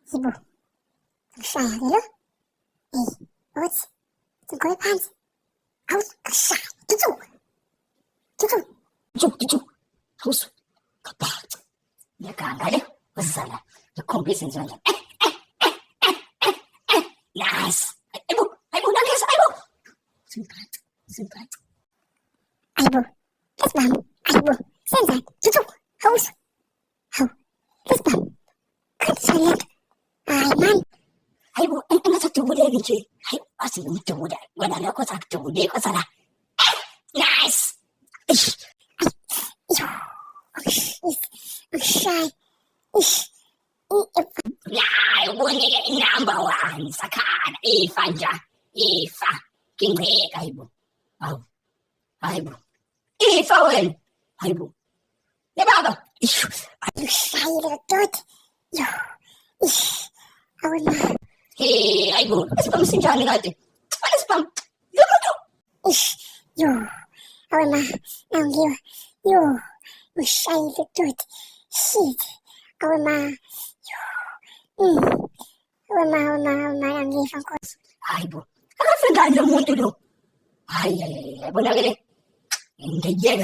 Ibu, saya dulu. Uts, tunggu pants. Aus, kesah, tutu. Aus, kapat. Ya kangali, wasala. Ya kombi senjanya. Nice. Ibu, nangis, ibu. Simpat. Ibu, kesbam. Ibu, senjat, tutu. Aus. Hau, kesbam. Kan saya lihat. Aiman. Ibu, enak satu muda gitu. Ibu, asli itu muda. Gua nanya kok satu muda kok salah. Nice. Shy. Ya, bunyi nambawaan sakana ifanja ifa kingreka ibu. Ibu. Ifa wen. Ibu. Ya baba. Shy little dude. Awal ma. Ibu, spam sinjani natin. Ano spam? Awal ma. Shy little dude. Shit. Awal ma. Awal ma, ang gifang ko. Ibu. Ano fregando mo tulo? Ay, wala gini. Engageg.